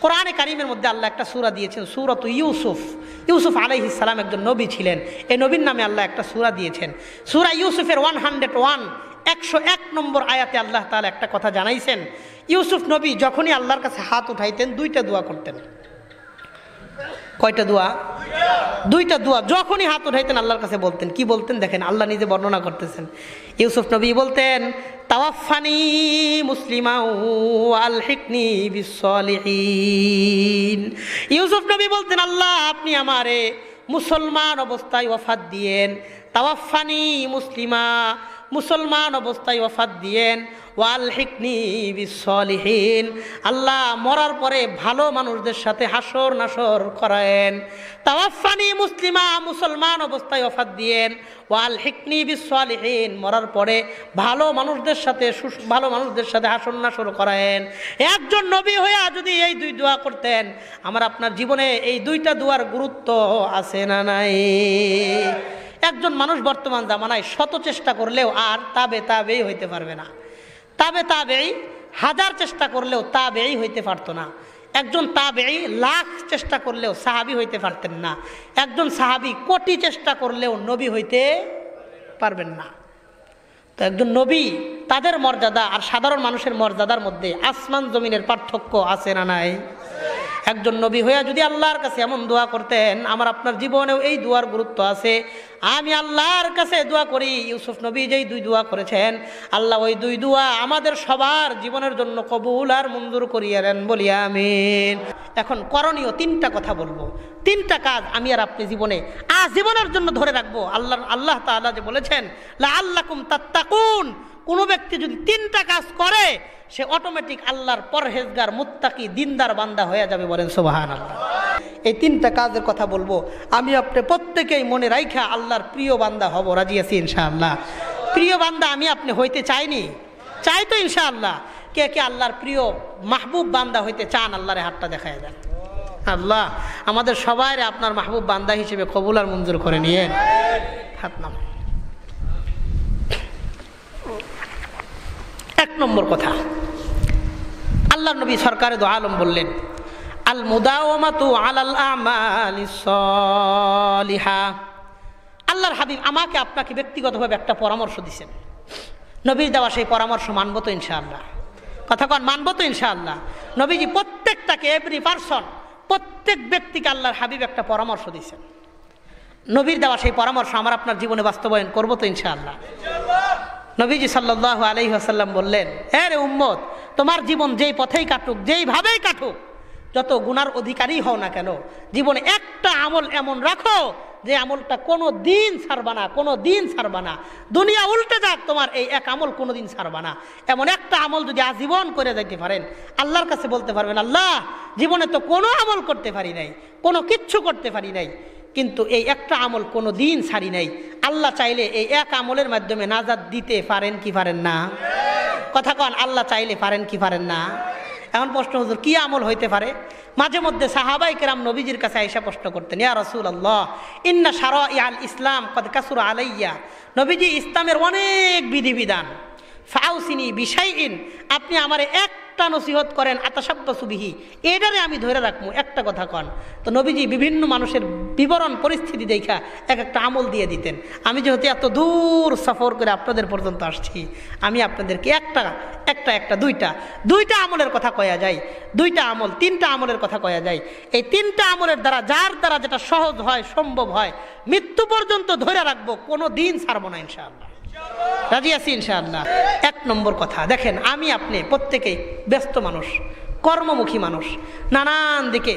কোরআনে কারিমের মধ্যে আল্লাহ একটা সূরা দিয়েছেন, সূরাত ইউসুফ। ইউসুফ আলাইহিস সালাম একজন নবী ছিলেন, এই নবীর নামে আল্লাহ একটা সূরা দিয়েছেন। সূরা ইউসুফের 101 নম্বর আয়াতে আল্লাহ তাআলা একটা কথা জানাইছেন, ইউসুফ নবী যখনই আল্লাহর কাছে হাত উঠাইতেন দুইটা দোয়া করতেন। কয়টা দোয়া? দুইটা দোয়া। যখনই হাত উঠাইতেন আল্লাহর কাছে বলতেন। কি বলতেন দেখেন, আল্লাহ নিজে বর্ণনা করতেছেন। ইউসুফ নবী বলতেন, তাওয়াফানি মুসলিমা ওয়া আলহিকনি বিসসলিহিন। ইউসুফ নবী বলতেন, আল্লাহ আপনি আমারে মুসলমান অবস্থায় ওয়াফাত দিয়েন। তাওয়াফানি মুসলিমা, মুসলমান অবস্থায় ওয়াফাত দিয়েন। ওয়ালহিকনি বিসসলিহিন, আল্লাহ মরার পরে ভালো মানুষদের সাথে হাসর নাসর করায়েন। তাওয়াফানি মুসলিমা, মুসলমান অবস্থায় ওয়াফাত দিয়েন। ওয়ালহিকনি বিসসলিহিন, মরার পরে ভালো মানুষদের সাথে হাসর নাসর করায়েন। একজন নবী হয়ে যদি এই দুই দোয়া করতেন, আমার আপনার জীবনে এই দুইটা দোয়ার গুরুত্ব আছে না নাই? একজন মানুষ বর্তমান জামানায় শত চেষ্টা করলেও আর তাবেই হইতে পারবে না। তাবেই হাজার চেষ্টা করলেও তাবেই হইতে পারতো না। একজন তাবেই লাখ চেষ্টা করলেও সাহাবী হইতে পারতেন না। একজন সাহাবী কোটি চেষ্টা করলেও নবী হইতে পারবেন না। তো একজন নবী, তাদের মর্যাদা আর সাধারণ মানুষের মর্যাদার মধ্যে আসমান জমিনের পার্থক্য আছে না নাই? একজন নবী হইয়া যদি আল্লাহর কাছে এমন দোয়া করতেন, আমার আপনার জীবনেও এই দোয়ার গুরুত্ব আছে। আমি আল্লাহর কাছে দোয়া করি, ইউসুফ নবী যেই দুই দোয়া করেছেন, আল্লাহ ওই দুই দোয়া আমাদের সবার জীবনের জন্য কবুল আর মঞ্জুর করিয়া দেন, বলি আমিন। এখন করণীয় তিনটা কথা বলবো, তিনটা কাজ আমি আর আপনি জীবনে আজীবনের জন্য ধরে রাখবো। আল্লাহ তাআলা যে বলেছেন, লাআল্লাকুম তাত্তাকুন, কোনো ব্যক্তি যদি তিনটা কাজ করে সে অটোমেটিক আল্লাহর পরহেজগার মুত্তাকি দিনদার বান্দা হয়ে যাবে, বলেন সুবহানাল্লাহ। এই তিনটা কাজের কথা বলবো, আমি আপনি প্রত্যেকেই মনে রাখা আল্লাহর প্রিয় বান্দা হব, রাজি আছি ইনশাআল্লাহ। প্রিয় বান্দা আমি আপনি হইতে চাই তো ইনশাআল্লাহ। কে কে আল্লাহর প্রিয় মাহবুব বান্দা হইতে চান? আল্লাহরে হাতটা দেখায় দেন। আল্লাহ আমাদের সবাইরে আপনার মাহবুব বান্দা হিসেবে কবুল আর মঞ্জুর করে নিয়েন। হাত নাম। এক নম্বর কথা, আল্লাহর নবী সরকারে দো আলম বললেন, আল মুদাওয়ামাতু আলাল আমালিস সালিহা। আল্লাহর হাবিব আমাকে আপনাকে ব্যক্তিগতভাবে একটা পরামর্শ দিয়েছেন। নবীর দেওয়া সেই পরামর্শ মানব তো ইনশাআল্লাহ? কথা কন, মানব তো ইনশাআল্লাহ? নবীজি প্রত্যেকটাকে, এভরি পারসন, প্রত্যেক ব্যক্তিকে আল্লাহর হাবিব একটা পরামর্শ দিয়েছেন। নবীর দেওয়া সেই পরামর্শ আমার আপনার জীবনে বাস্তবায়ন করবো তো ইনশাআল্লাহ? নবীজি সাল্লাল্লাহু আলাইহি ওয়াসাল্লাম বললেন, হে রে উম্মত, তোমার জীবন যেই পথেই কাটুক, যেইভাবেই কাটুক, যত গুনার অধিকারী হও না কেন, জীবনে একটা আমল এমন রাখো যে আমলটা কোনো দিন ছাড়বা না। দুনিয়া উল্টে যাক, তোমার এই এক আমল কোনো দিন ছাড়বা না। এমন একটা আমল যদি আজীবন করে যাইতে পারেন, আল্লাহর কাছে বলতে পারবেন, আল্লাহ জীবনে তো কোনো আমল করতে পারি নাই, কোনো কিচ্ছু করতে পারি নাই, কিন্তু এই একটা আমল কোনো দিন ছাড়ি নাই। আল্লাহ চাইলে এই এক আমলের মাধ্যমে নাজাত দিতে পারেন কি পারেন না? কথা কন, আল্লাহ চাইলে পারেন কি পারেন না? এখন প্রশ্ন, হুজুর কি আমল হইতে পারে? মাঝে মধ্যে সাহাবায়ে কেরাম নবীজির কাছে আয়েশা প্রশ্ন করতেন, ইয়া রাসূলুল্লাহ ইন্না শারাইআল ইসলাম কদ কাসুরা আলাইয়া। নবীজি ইসলামের অনেক বিধিবিধান, ফাউসিনি বিশাইইন, আপনি আমারে একটা নসিহত করেন, আতাশাব্বাসু বিহি, এটারে আমি ধরে রাখবো, একটা কথা কন। তো নবীজি বিভিন্ন মানুষের বিবরণ পরিস্থিতি দেখা এক একটা আমল দিয়ে দিতেন। আমি যেহেতু এত দূর সফর করে আপনাদের পর্যন্ত আসছি, আমি আপনাদেরকে দুইটা আমলের কথা কয়া যায়, দুইটা আমল, তিনটা আমলের কথা কয়া যায়। এই তিনটা আমলের দ্বারা যার দ্বারা যেটা সহজ হয়, সম্ভব হয়, মৃত্যু পর্যন্ত ধরে রাখবো, কোনো দিন ছাড়বো না ইনশাআল্লাহ। রাজি আছি ইনশাআল্লাহ? এক নম্বর কথা, দেখেন আমি আপনি প্রত্যেকেই ব্যস্ত মানুষ, কর্মমুখী মানুষ, নানান দিকে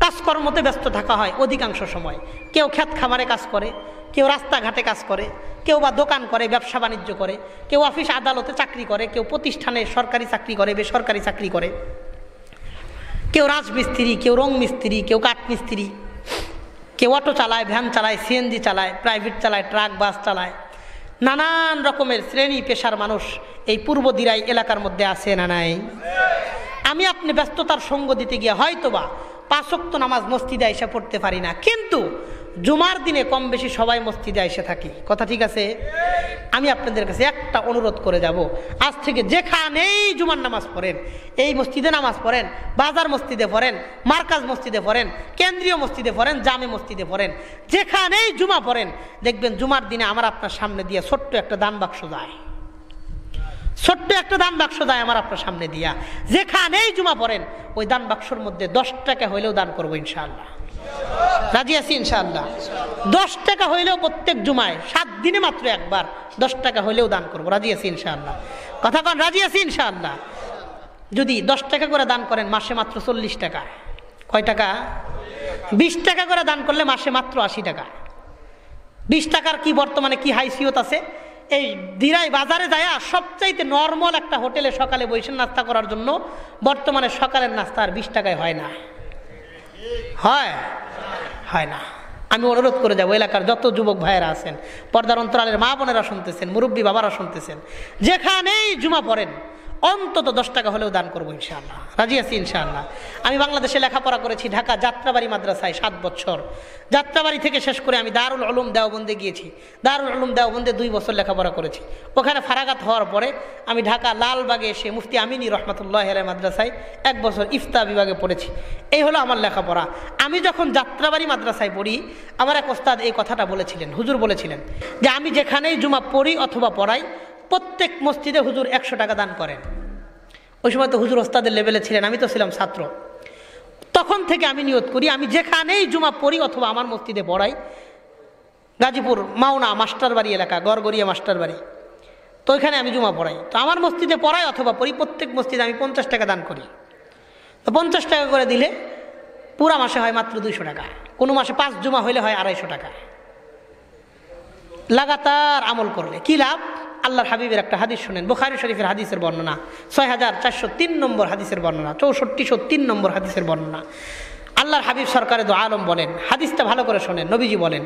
কাজকর্মতে ব্যস্ত থাকা হয় অধিকাংশ সময়। কেউ ক্ষেত খামারে কাজ করে, কেউ রাস্তাঘাটে কাজ করে, কেউ বা দোকান করে, ব্যবসা বাণিজ্য করে, কেউ অফিস আদালতে চাকরি করে, কেউ প্রতিষ্ঠানে সরকারি চাকরি করে, বেসরকারি চাকরি করে, কেউ রাজমিস্ত্রি, কেউ রং মিস্ত্রি, কেউ কাঠ মিস্ত্রি, কেউ অটো চালায়, ভ্যান চালায়, সিএনজি চালায়, প্রাইভেট চালায়, ট্রাক বাস চালায়। নানান রকমের শ্রেণী পেশার মানুষ এই পূর্ব দিরাই এলাকার মধ্যে আছে না নাই? আমি আপনি ব্যস্ততার সঙ্গ দিতে গিয়ে হয়তোবা 5 ওয়াক্ত নামাজ মসজিদে এসে পড়তে পারি না, কিন্তু জুমার দিনে কম বেশি সবাই মসজিদে এসে থাকি, কথা ঠিক আছে? আমি আপনাদের কাছে একটা অনুরোধ করে যাব, আজ থেকে যেখানেই জুমার নামাজ পড়েন, এই মসজিদে নামাজ পড়েন, বাজার মসজিদে পড়েন, মার্কাজ মসজিদে পড়েন, কেন্দ্রীয় মসজিদে পড়েন, জামে মসজিদে পড়েন, যেখানেই জুমা পড়েন দেখবেন জুমার দিনে আমার আপনার সামনে দিয়ে ছোট্ট একটা দান বাক্স যায়, ছোট্ট একটা দান বাক্স যায় আমার আপনার সামনে দিয়া। যেখানেই জুমা পড়েন ওই দান বাক্সর মধ্যে 10 টাকা হইলেও দান করবো ইনশাআল্লাহ। রাজি আছি ইনশাআল্লাহ? 10 টাকা হইলেও প্রত্যেক জুমায় 7 দিনে মাত্র একবার 10 টাকা হইলেও দান করবো। রাজি আছি ইনশাআল্লাহ? কথা কন, রাজি আছি ইনশাআল্লাহ? যদি 10 টাকা করে দান করেন মাসে মাত্র 40 টাকা। কয় টাকা? 20 টাকা করে দান করলে মাসে মাত্র 80 টাকা। 20 টাকার কি বর্তমানে কি হাইসিয়ত আছে? এই দিরাই বাজারে যায় সবচাইতে নর্মাল একটা হোটেলে সকালে বসে নাস্তা করার জন্য বর্তমানে সকালের নাস্তা আর 20 টাকায় হয় না, হয় না। আমি অনুরোধ করে যাবো এলাকার যত যুবক ভাইয়েরা আছেন, পর্দার অন্তরালের মা বোনেরা শুনতেছেন, মুরব্বী বাবারা শুনতেছেন, যেখানেই জুমা পড়েন অন্তত 10 টাকা হলেও দান করবো ইনশাআল্লাহ। রাজি আছি ইনশাআল্লাহ? আমি বাংলাদেশে লেখাপড়া করেছি, ঢাকা যাত্রাবাড়ি মাদ্রাসায় 7 বছর। যাত্রাবাড়ি থেকে শেষ করে আমি দারুল উলুম দেওবন্দে গিয়েছি, দারুল উলুম দেওবন্দে 2 বছর লেখাপড়া করেছি। ওখানে ফারাগাত হওয়ার পরে আমি ঢাকা লালবাগে এসে মুফতি আমিনী রহমতুল্লাহ আলাইহি মাদ্রাসায় 1 বছর ইফতা বিভাগে পড়েছি। এই হলো আমার লেখাপড়া। আমি যখন যাত্রাবাড়ি মাদ্রাসায় পড়ি আমার এক ওস্তাদ এই কথাটা বলেছিলেন, হুজুর বলেছিলেন যে আমি যেখানেই জুমা পড়ি অথবা পড়াই প্রত্যেক মসজিদে হুজুর 100 টাকা দান করেন। ওই সময় তো হুজুর ওস্তাদের লেভেলে ছিলেন, আমি তো ছিলাম ছাত্র। তখন থেকে আমি নিয়ত করি আমি যেখানেই জুমা পড়ি অথবা আমার মসজিদে পড়াই, গাজীপুর মাওনা মাস্টার বাড়ি এলাকা, গড়গড়িয়া মাস্টার বাড়ি, তো ওইখানে আমি জুমা পড়াই, তো আমার মসজিদে পড়াই অথবা পড়ি প্রত্যেক মসজিদে আমি 50 টাকা দান করি। তো 50 টাকা করে দিলে পুরা মাসে হয় মাত্র 200 টাকা, কোনো মাসে 5 জুমা হইলে হয় 250 টাকা। লাগাতার আমল করলে কি লাভ? আল্লাহর হাবিবের একটা হাদিস শুনেন, বুখারী শরীফের হাদিসের বর্ণনা, 6403 নম্বর হাদিসের বর্ণনা, 6403 নম্বর হাদিসের বর্ণনা। আল্লাহর হাবিব সরকারে দো আলম বলেন, হাদিসটা ভালো করে শোনেন, নবীজি বলেন,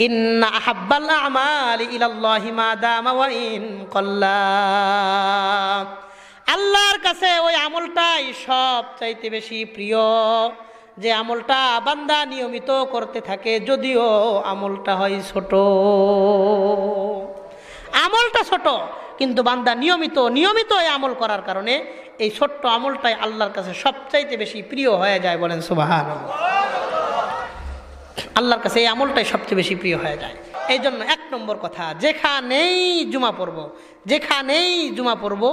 ইন্না আহাব্বাল আমালি ইলাল্লাহি মা দামা ওয়া ইন কাল্লা। আল্লাহর কাছে ওই আমলটাই সবচাইতে বেশি প্রিয় যে আমলটা বান্দা নিয়মিত করতে থাকে, যদিও আমলটা হয় ছোট। আমলটা ছোট কিন্তু বান্দা নিয়মিত এই আমল করার কারণে এই ছোট্ট আমলটাই আল্লাহর কাছে সবচাইতে বেশি প্রিয় হয়ে যায়। বলেন সুবহানাল্লাহ। আল্লাহর কাছে এই আমলটাই সবচেয়ে বেশি প্রিয় হয়ে যায়। এই জন্য 1 নম্বর কথা, যেখানেই জুমা পড়বো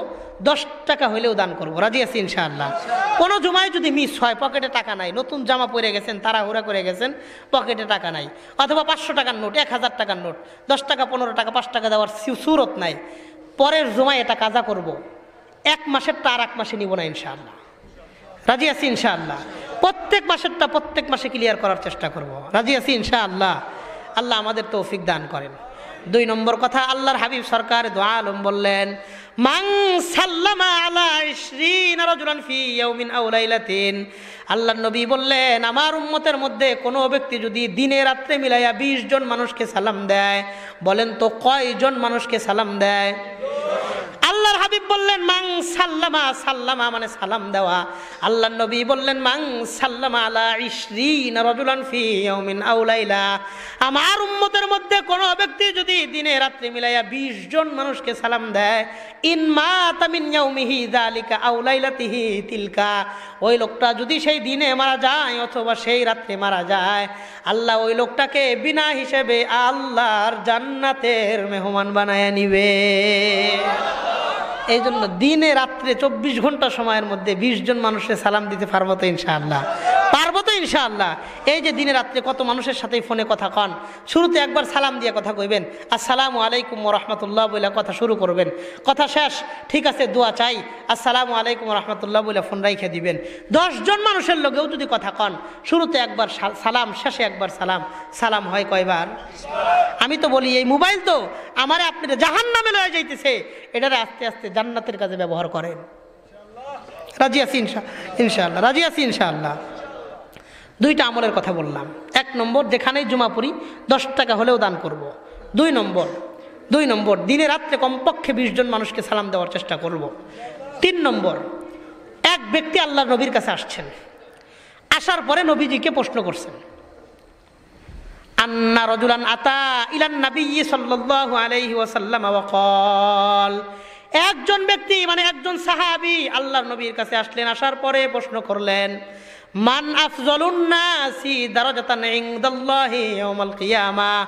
10 টাকা হইলেও দান করবো। রাজি আছি ইনশাআল্লাহ? কোনো জুমায় যদি মিস হয়, পকেটে টাকা নাই, নতুন জামা পরে গেছেন, তাড়াহুড়া করে গেছেন, পকেটে টাকা নাই, অথবা 500 টাকার নোট, 1000 টাকার নোট, 10 টাকা 15 টাকা 5 টাকা দেওয়ার সুরত নাই, পরের জুমায় এটা কাজা করব, 1 মাসেরটা আর 1 মাসে নিব না ইনশাআল্লাহ। রাজি আছি ইনশাআল্লাহ? প্রত্যেক মাসেরটা প্রত্যেক মাসে ক্লিয়ার করার চেষ্টা করব। রাজি আছি ইনশাআল্লাহ? আল্লাহ আমাদের তৌফিক দান করেন। 2 নম্বর কথা, আল্লাহর হাবিব সরকার দো আলম বললেন, মান সাল্লামা আলা 20 রাজুলান ফি ইয়াউমিন আও লাইলাতিন। আল্লাহর নবী বললেন, আমার উম্মতের মধ্যে কোনো ব্যক্তি যদি দিনে রাত্রে মিলাইয়া 20 জন মানুষকে সালাম দেয়, বলেন তো কয়জন মানুষকে সালাম দেয়? আল্লাহর হাবিব বললেন, মান সাল্লামা মানে সালাম দেওয়া। আল্লাহর নবী বললেন, মান সাল্লামা আলা 20 রাজুলান ফি ইয়াউমিন আও লাইলা। আমার উম্মতের মধ্যে কোনো ব্যক্তি যদি দিনে রাত্রে মিলাইয়া 20 জন মানুষকে সালাম দেয়, ইন মাতা মিন ইয়াউমিহি যালিকা আও লাইলাতিহি তিলকা, ওই লোকটা যদি সেই দিনে মারা যায় অথবা সেই রাত্রে মারা যায়, আল্লাহ ওই লোকটাকে বিনা হিসেবে আল্লাহর জান্নাতের মেহমান বানায় নিবে। এই জন্য দিনে রাত্রে 24 ঘন্টা সময়ের মধ্যে 20 জন মানুষের সালাম দিতে পারবো তো ইনশাআল্লাহ? পারবো তো ইনশাআল্লাহ? এই যে দিনে রাত্রে কত মানুষের সাথে ফোনে কথা কন, শুরুতে একবার সালাম দিয়ে কথা কইবেন, আসসালামু আলাইকুম ওয়া রাহমাতুল্লাহ বলে কথা শুরু করবেন, কথা শেষ ঠিক আছে দোয়া চাই, আসসালামু আলাইকুম ওয়া রাহমাতুল্লাহ বলে ফোন রাইখে দিবেন। 10 জন মানুষের লগেও যদি কথা কন, শুরুতে একবার সালাম, শেষে একবার সালাম, সালাম হয় কয়বার? আমি তো বলি এই মোবাইল তো আমারে আপনারা জাহান্নামে লয়ে যাইতেছে, এটারে আস্তে আস্তে জান্নাতের কাজে ব্যবহার করেন। রাজি আছি ইনশাআল্লাহ? রাজি আছি ইনশাআল্লাহ? 2টা আমলের কথা বললাম। 1 নম্বর, যেখানেই জুমা পড়ি 10 টাকা হলেও দান করব। 2 নম্বর দিনে রাত্রে কমপক্ষে 20 জন মানুষকে সালাম দেওয়ার চেষ্টা করব। 3 নম্বর, এক ব্যক্তি আল্লাহর নবীর কাছে আসছেন, আসার পরে নবীজিকে প্রশ্ন করছেন, আন্না রাজুলান আতা ইলান নাবিয়্যি সাল্লাল্লাহু আলাইহি ওয়াসাল্লাম ওয়া ক্বাল, একজন ব্যক্তি মানে একজন সাহাবী আল্লাহর নবীর কাছে আসলেন, আসার পরে প্রশ্ন করলেন, মান আফজালুন নাসি দারাজাতান ইনদাল্লাহি ইয়াউমাল কিয়ামাহ,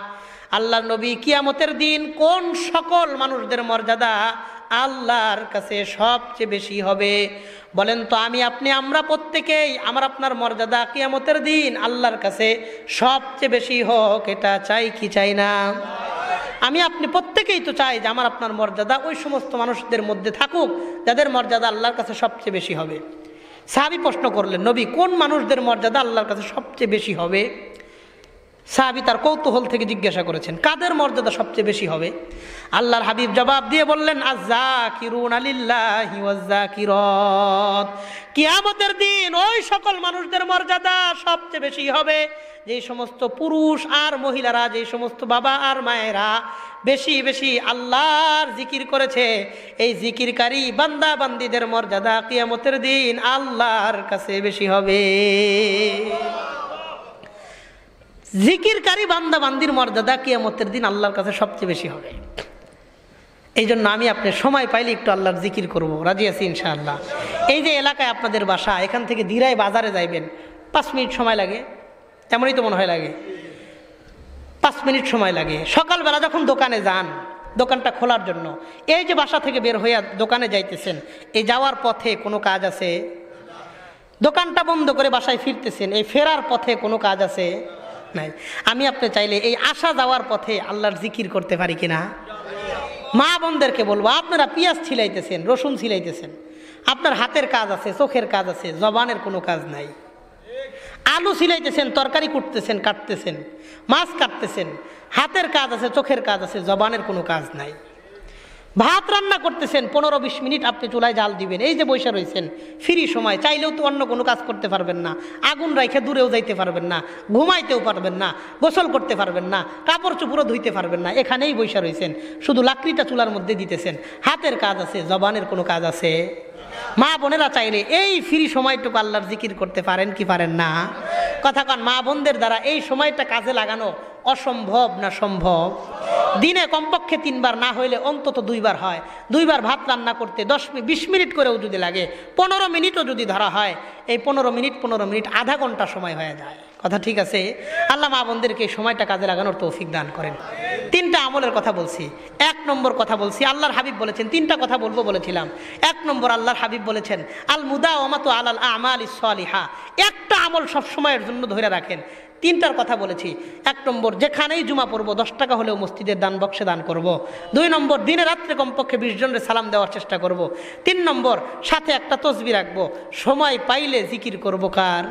আল্লাহর নবী কিয়ামতের দিন কোন সকল মানুষদের মর্যাদা আল্লাহর কাছে সবচেয়ে বেশি হবে? বলেন তো আমি আপনি আমরা প্রত্যেকেই আমার আপনার মর্যাদা কিয়ামতের দিন আল্লাহর কাছে সবচেয়ে বেশি হোক, এটা চাই কি চাই না? আমি আপনি প্রত্যেকেই তো চাই যে আমার আপনার মর্যাদা ওই সমস্ত মানুষদের মধ্যে থাকুক যাদের মর্যাদা আল্লাহর কাছে সবচেয়ে বেশি হবে। সাহাবী প্রশ্ন করলেন, নবী কোন মানুষদের মর্যাদা আল্লাহর কাছে সবচেয়ে বেশি হবে? সাহাবী তার কৌতূহল থেকে জিজ্ঞাসা করেছেন, কাদের মর্যাদা সবচেয়ে বেশি হবে? আল্লাহর হাবিব জবাব দিয়ে বললেন, আয-যাকিরুনা লিল্লাহি ওয়াজ-যাকিরাত, কিয়ামতের দিন ওই সকল মানুষদের মর্যাদা সবচেয়ে বেশি হবে যে সমস্ত পুরুষ আর মহিলারা, যে সমস্ত বাবা আর মায়েরা বেশি বেশি আল্লাহর জিকির করেছে, এই জিকিরকারী বান্দা বান্দীদের মর্যাদা কিয়ামতের দিন আল্লাহর কাছে বেশি হবে। জিকিরকারী বান্দা বান্দির মর্যাদা কিয়ামতের দিন আল্লাহর কাছে সবচেয়ে বেশি হবে। এই জন্য আমি আপনি সময় পাইলে একটু আল্লাহর জিকির করব, রাজি আছি ইনশাআল্লাহ। এই যে এলাকায় আপনাদের বাসা, এখান থেকে ধীরাই বাজারে যাইবেন, 5 মিনিট সময় লাগে, তেমনই তো মনে হয় লাগে, 5 মিনিট সময় লাগে। সকালবেলা যখন দোকানে যান, দোকানটা খোলার জন্য, এই যে বাসা থেকে বের হইয়া দোকানে যাইতেছেন, এই যাওয়ার পথে কোনো কাজ আছে? দোকানটা বন্ধ করে বাসায় ফিরতেছেন, এই ফেরার পথে কোনো কাজ আছে? নাই। আমি আপনি চাইলে এই আসা যাওয়ার পথে আল্লাহর জিকির করতে পারি কিনা? মা বোনদেরকে বলবো, আপনারা পেঁয়াজ ছিলাইতেছেন, রসুন ছিলাইতেছেন, আপনার হাতের কাজ আছে, চোখের কাজ আছে, জবানের কোনো কাজ নাই। আলু ছিলাইতেছেন, তরকারি কুটতেছেন, কাটতেছেন, মাছ কাটতেছেন, হাতের কাজ আছে, চোখের কাজ আছে, জবানের কোনো কাজ নাই। ভাত রান্না করতেছেন, 15-20 মিনিট আপনি চুলায় জাল দিবেন, এই যে বৈশা রয়েছেন, ফ্রি সময়, চাইলেও তো অন্য কোনো কাজ করতে পারবেন না, আগুন রাইখে দূরেও যাইতে পারবেন না, ঘুমাইতেও পারবেন না, গোসল করতে পারবেন না, কাপড় চোপড়ও ধুইতে পারবেন না, এখানেই বৈশা রয়েছেন, শুধু লাকড়িটা চুলার মধ্যে দিতেছেন। হাতের কাজ আছে, জবানের কোনো কাজ আছে? মা বোনেরা চাইলে এই ফ্রি সময়টুকু আল্লাহর জিকির করতে পারেন কি পারেন না? কথা কন, মা বোনদের দ্বারা এই সময়টা কাজে লাগানো অসম্ভব না সম্ভব? দিনে কমপক্ষে 3 বার, না হইলে অন্তত 2 বার হয়। 2 বার ভাত রান্না করতে 10-20 মিনিট করেও যদি লাগে, 15 মিনিটও যদি ধরা হয়, এই 15 মিনিট আধা ঘন্টা সময় হয়ে যায়। কথা ঠিক আছে? আল্লাহ মা বোনদেরকে এই সময়টা কাজে লাগানোর তৌফিক দান করেন। 3টা আমলের কথা বলছি। 1 নম্বর কথা বলছি, আল্লাহর হাবিব বলেছেন, 3টা কথা বলবো বলেছিলাম। 1 নম্বর, আল্লাহর হাবিব বলেছেন, আল মুদাওয়ামাতু আলাল আমালিস সালিহা, একটা আমল সব সময়ের জন্য ধরে রাখেন। 3টার কথা বলেছি। 1 নম্বর, যেখানেই জুমা পড়বো 10 টাকা হলেও মসজিদের দান বক্সে দান করব। 2 নম্বর, দিনে রাত্রে কমপক্ষে 20 জনের সালাম দেওয়ার চেষ্টা করব। 3 নম্বর, সাথে একটা তসবিহ রাখবো, সময় পাইলে জিকির করবো কার?